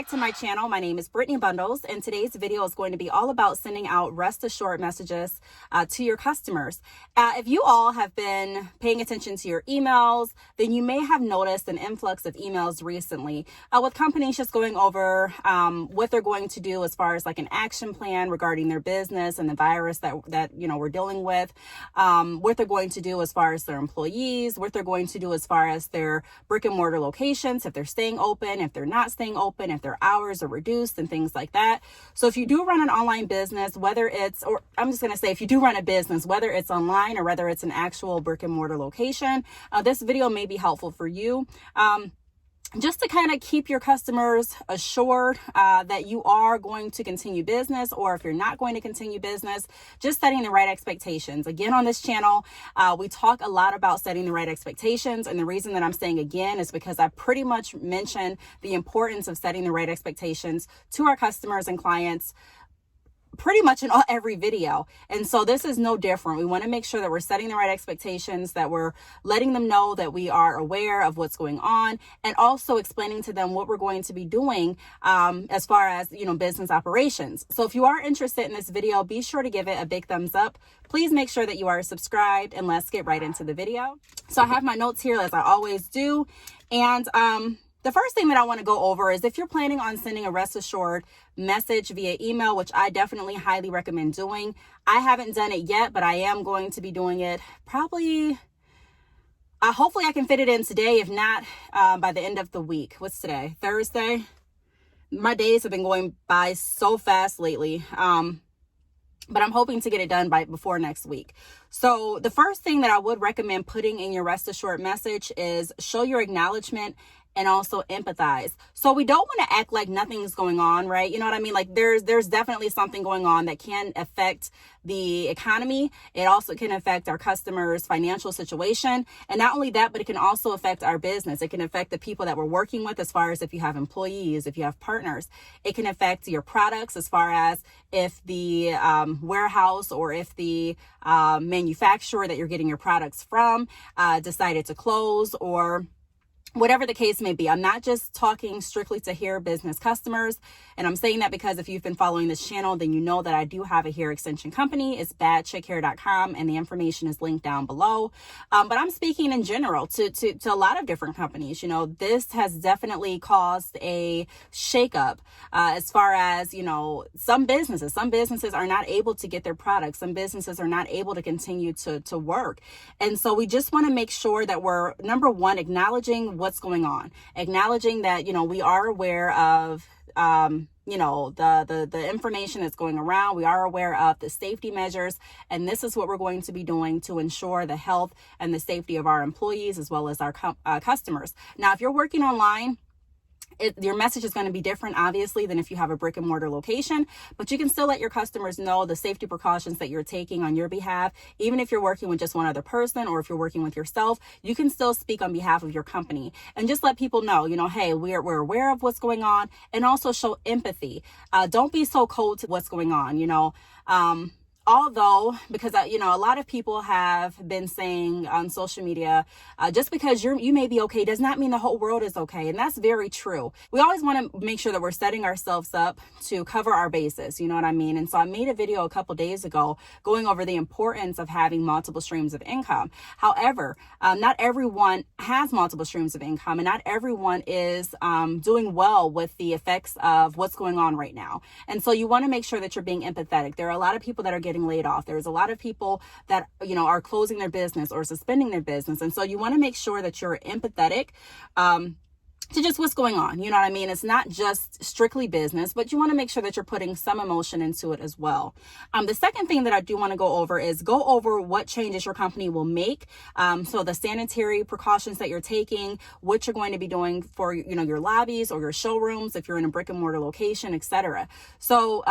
back to my channel. My name is Brittney Bundles, and today's video is going to be all about sending out rest assured messages to your customers. If you all have been paying attention to your emails, then you may have noticed an influx of emails recently with companies just going over what they're going to do as far as like an action plan regarding their business and the virus that we're dealing with, what they're going to do as far as their employees, what they're going to do as far as their brick and mortar locations, if they're staying open, if they're not staying open, if their hours are reduced and things like that. So if you do run an online business, if you do run a business, whether it's online or whether it's an actual brick and mortar location, this video may be helpful for you. Just to kind of keep your customers assured that you are going to continue business, or if you're not going to continue business, just setting the right expectations. Again, on this channel, we talk a lot about setting the right expectations. And the reason that I'm saying again is because I pretty much mentioned the importance of setting the right expectations to our customers and clients pretty much in every video. And so this is no different. We want to make sure that we're setting the right expectations, that we're letting them know that we are aware of what's going on, and also explaining to them what we're going to be doing as far as, business operations. So if you are interested in this video, be sure to give it a big thumbs up. Please make sure that you are subscribed, and let's get right into the video. So I have my notes here as I always do. And the first thing that I want to go over is if you're planning on sending a rest assured message via email, which I definitely highly recommend doing. I haven't done it yet, but I am going to be doing it probably, hopefully I can fit it in today, if not by the end of the week. What's today? Thursday? My days have been going by so fast lately. But I'm hoping to get it done before next week. So the first thing that I would recommend putting in your rest assured message is show your acknowledgement and also empathize. So we don't want to act like nothing's going on, right? You know what I mean? Like there's definitely something going on that can affect the economy. It also can affect our customers' financial situation. And not only that, but it can also affect our business. It can affect the people that we're working with, as far as if you have employees, if you have partners. It can affect your products, as far as if the warehouse or if the manufacturer that you're getting your products from decided to close, or whatever the case may be. I'm not just talking strictly to hair business customers. And I'm saying that because if you've been following this channel, then you know that I do have a hair extension company. It's badchickhair.com, and the information is linked down below. But I'm speaking in general to a lot of different companies. This has definitely caused a shakeup as far as, some businesses are not able to get their products. Some businesses are not able to continue to work. And so we just want to make sure that we're, number one, acknowledging what's going on, acknowledging that, we are aware of, the information that's going around. We are aware of the safety measures, and this is what we're going to be doing to ensure the health and the safety of our employees as well as our customers. Now, if you're working online, your message is going to be different, obviously, than if you have a brick and mortar location, but you can still let your customers know the safety precautions that you're taking on your behalf. Even if you're working with just one other person, or if you're working with yourself, you can still speak on behalf of your company and just let people know, hey, we're aware of what's going on, and also show empathy. Don't be so cold to what's going on, although, because, a lot of people have been saying on social media, just because you may be okay does not mean the whole world is okay. And that's very true. We always want to make sure that we're setting ourselves up to cover our bases. You know what I mean? And so I made a video a couple days ago going over the importance of having multiple streams of income. However, not everyone has multiple streams of income, and not everyone is doing well with the effects of what's going on right now. And so you want to make sure that you're being empathetic. There are a lot of people that are getting laid off. There's a lot of people that, are closing their business or suspending their business. And so you want to make sure that you're empathetic to just what's going on. You know what I mean? It's not just strictly business, but you want to make sure that you're putting some emotion into it as well. The second thing that I do want to go over what changes your company will make. So the sanitary precautions that you're taking, what you're going to be doing for, your lobbies or your showrooms, if you're in a brick and mortar location, etc. So,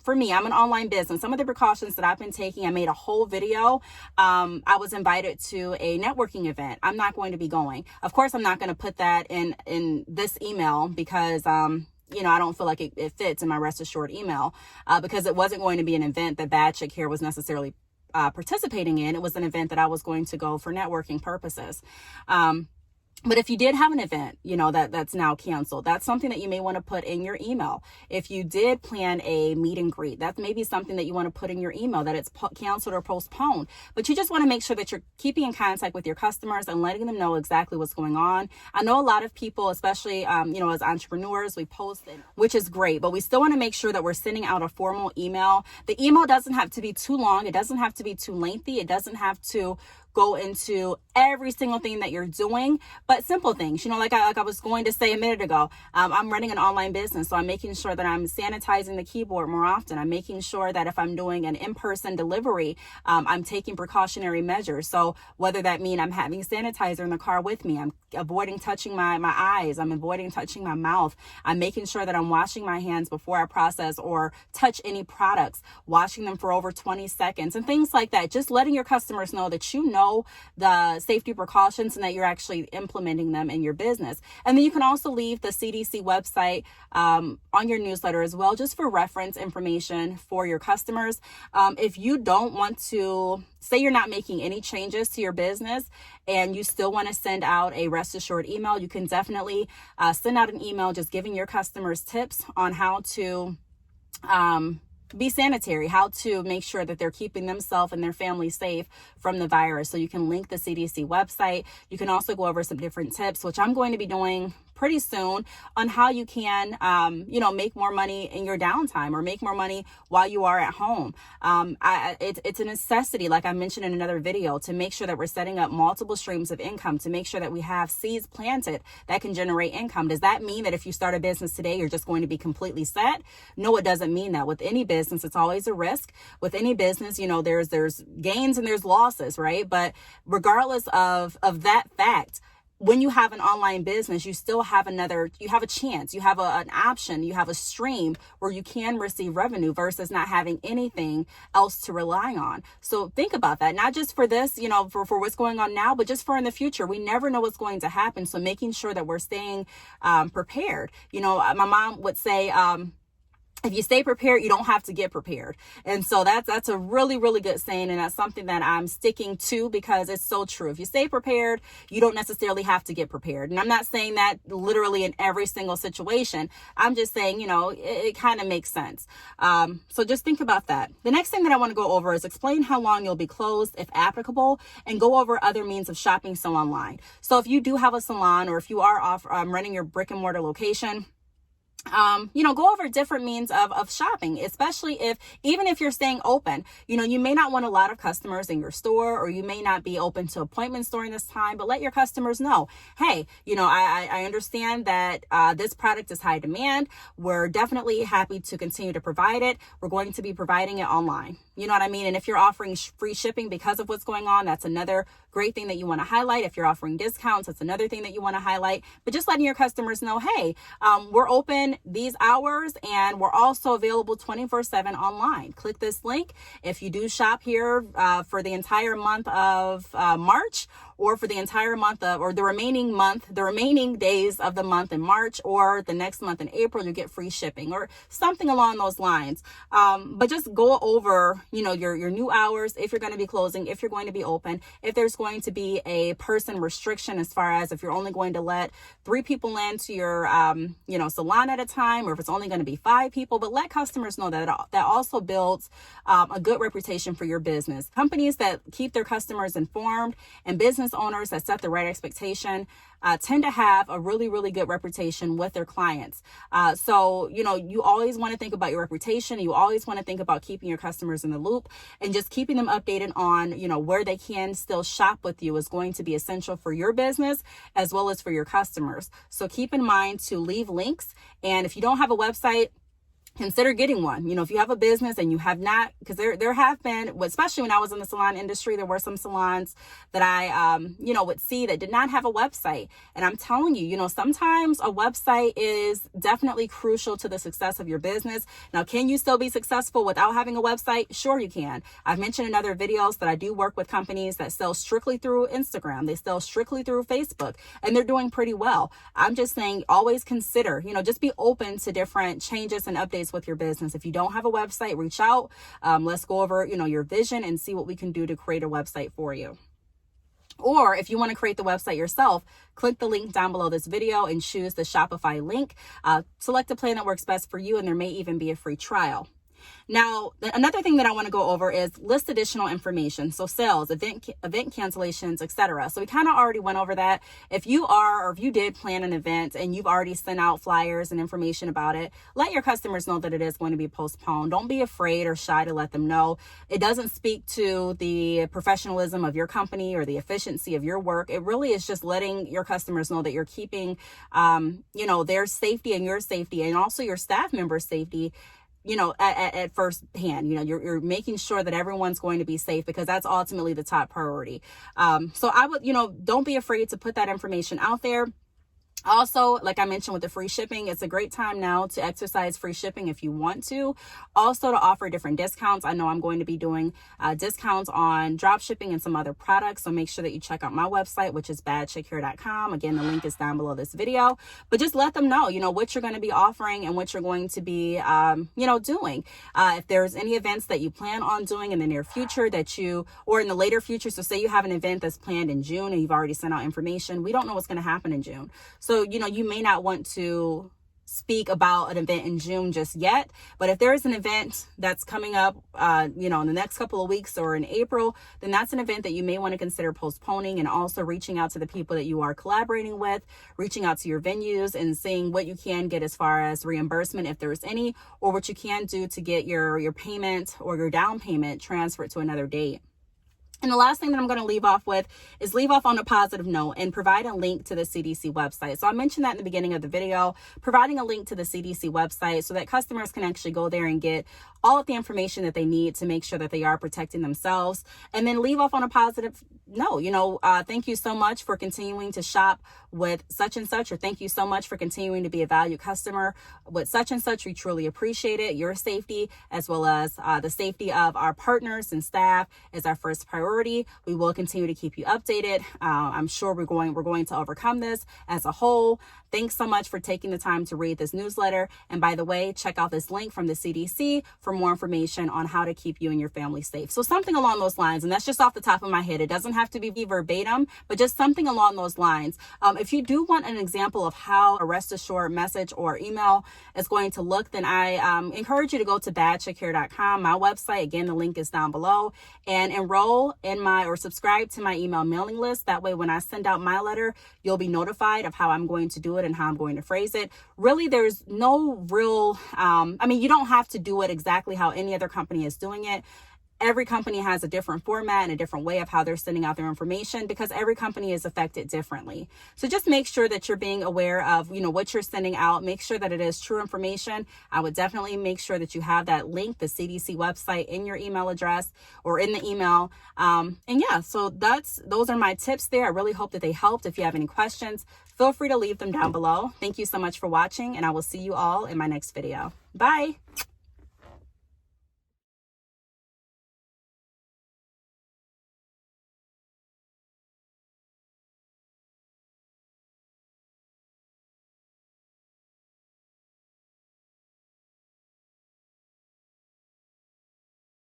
for me, I'm an online business. Some of the precautions that I've been taking, I made a whole video. I was invited to a networking event. I'm not going to be going. Of course, I'm not going to put that in this email because, I don't feel like it fits in my rest assured email because it wasn't going to be an event that Bad Chick Hair was necessarily participating in. It was an event that I was going to go for networking purposes. But if you did have an event, that's now canceled, that's something that you may want to put in your email. If you did plan a meet and greet, that's maybe something that you want to put in your email, that it's canceled or postponed. But you just want to make sure that you're keeping in contact with your customers and letting them know exactly what's going on. I know a lot of people, especially, as entrepreneurs, we post, which is great, but we still want to make sure that we're sending out a formal email. The email doesn't have to be too long. It doesn't have to be too lengthy. It doesn't have to go into every single thing that you're doing, but simple things, like I was going to say a minute ago. I'm running an online business, so I'm making sure that I'm sanitizing the keyboard more often. I'm making sure that if I'm doing an in-person delivery, I'm taking precautionary measures. So whether that mean I'm having sanitizer in the car with me, I'm avoiding touching my eyes, I'm avoiding touching my mouth, I'm making sure that I'm washing my hands before I process or touch any products, washing them for over 20 seconds and things like that. Just letting your customers know that the safety precautions and that you're actually implementing them in your business. And then you can also leave the CDC website on your newsletter as well, just for reference information for your customers. If you don't want to, say you're not making any changes to your business and you still want to send out a rest assured email, you can definitely send out an email just giving your customers tips on how to be sanitary, how to make sure that they're keeping themselves and their family safe from the virus. So you can link the CDC website. You can also go over some different tips, which I'm going to be doing pretty soon, on how you can, make more money in your downtime or make more money while you are at home. It's a necessity, like I mentioned in another video, to make sure that we're setting up multiple streams of income, to make sure that we have seeds planted that can generate income. Does that mean that if you start a business today, you're just going to be completely set? No, it doesn't mean that. With any business, it's always a risk. With any business, there's gains and there's losses, right? But regardless of that fact, when you have an online business, you still have you have a chance, you have an option, you have a stream where you can receive revenue versus not having anything else to rely on. So think about that, not just for this, for what's going on now, but just for in the future. We never know what's going to happen. So making sure that we're staying prepared. My mom would say, if you stay prepared, you don't have to get prepared. And so that's a really, really good saying. And that's something that I'm sticking to because it's so true. If you stay prepared, you don't necessarily have to get prepared. And I'm not saying that literally in every single situation. I'm just saying, it kind of makes sense. So just think about that. The next thing that I want to go over is explain how long you'll be closed if applicable, and go over other means of shopping so online. So if you do have a salon, or if you are running your brick and mortar location, go over different means of shopping, especially even if you're staying open. You may not want a lot of customers in your store, or you may not be open to appointments during this time, but let your customers know, hey, I understand that this product is high demand. We're definitely happy to continue to provide it. We're going to be providing it online. You know what I mean? And if you're offering free shipping because of what's going on, that's another great thing that you want to highlight. If you're offering discounts, that's another thing that you want to highlight. But just letting your customers know, hey, we're open these hours and we're also available 24/7 online. Click this link. If you do shop here for the entire month of March, or for the entire month or the remaining days of the month in March, or the next month in April, you get free shipping or something along those lines. But just go over, your new hours, if you're going to be closing, if you're going to be open, if there's going to be a person restriction as far as if you're only going to let 3 people into your, salon at a time, or if it's only going to be 5 people. But let customers know that that also builds a good reputation for your business. Companies that keep their customers informed and business owners that set the right expectation tend to have a really, really good reputation with their clients. So, you always want to think about your reputation. You always want to think about keeping your customers in the loop, and just keeping them updated on, where they can still shop with you is going to be essential for your business as well as for your customers. So keep in mind to leave links. And if you don't have a website, consider getting one. If you have a business and you have not, because there have been, especially when I was in the salon industry, there were some salons that I, would see that did not have a website. And I'm telling you, sometimes a website is definitely crucial to the success of your business. Now, can you still be successful without having a website? Sure, you can. I've mentioned in other videos that I do work with companies that sell strictly through Instagram. They sell strictly through Facebook, and they're doing pretty well. I'm just saying, always consider, just be open to different changes and updates with your business. If you don't have a website, reach out. Let's go over, your vision and see what we can do to create a website for you. Or if you want to create the website yourself, click the link down below this video and choose the Shopify link. Select a plan that works best for you, and there may even be a free trial. Now, another thing that I want to go over is list additional information. So sales, event cancellations, etc. So we kind of already went over that. If you are, or if you did plan an event and you've already sent out flyers and information about it, let your customers know that it is going to be postponed. Don't be afraid or shy to let them know. It doesn't speak to the professionalism of your company or the efficiency of your work. It really is just letting your customers know that you're keeping, their safety and your safety, and also your staff members' safety, at first hand. You're making sure that everyone's going to be safe, because that's ultimately the top priority. So I would, don't be afraid to put that information out there. Also, like I mentioned with the free shipping, it's a great time now to exercise free shipping if you want to. Also, to offer different discounts. I know I'm going to be doing discounts on drop shipping and some other products. So make sure that you check out my website, which is badchickhair.com. Again, the link is down below this video. But just let them know, what you're going to be offering and what you're going to be, doing. If there's any events that you plan on doing in the near future or in the later future. So say you have an event that's planned in June and you've already sent out information. We don't know what's going to happen in June. So, you may not want to speak about an event in June just yet, but if there is an event that's coming up, in the next couple of weeks or in April, then that's an event that you may want to consider postponing, and also reaching out to the people that you are collaborating with, reaching out to your venues and seeing what you can get as far as reimbursement, if there's any, or what you can do to get your payment or your down payment transferred to another date. And the last thing that I'm going to leave off with is leave off on a positive note and provide a link to the CDC website. So I mentioned that in the beginning of the video, providing a link to the CDC website so that customers can actually go there and get all of the information that they need to make sure that they are protecting themselves. And then leave off on a positive note. Thank you so much for continuing to shop with such and such, or thank you so much for continuing to be a valued customer with such and such. We truly appreciate it. Your safety, as well as the safety of our partners and staff, is our first priority. We will continue to keep you updated. I'm sure we're going to overcome this as a whole. Thanks so much for taking the time to read this newsletter. And by the way, check out this link from the CDC for more information on how to keep you and your family safe. So something along those lines, and that's just off the top of my head. It doesn't have to be verbatim, but just something along those lines. If you do want an example of how a rest assured message or email is going to look, then I encourage you to go to badchickhair.com, my website. Again, the link is down below, and enroll in or subscribe to my email mailing list. That way, when I send out my letter, you'll be notified of how I'm going to do it and how I'm going to phrase it. Really, there's no real, you don't have to do it exactly how any other company is doing it. Every company has a different format and a different way of how they're sending out their information, because every company is affected differently. So just make sure that you're being aware of, what you're sending out. Make sure that it is true information. I would definitely make sure that you have that link, the CDC website, in your email address or in the email. So those are my tips there. I really hope that they helped. If you have any questions, feel free to leave them down below. Thank you so much for watching, and I will see you all in my next video. Bye.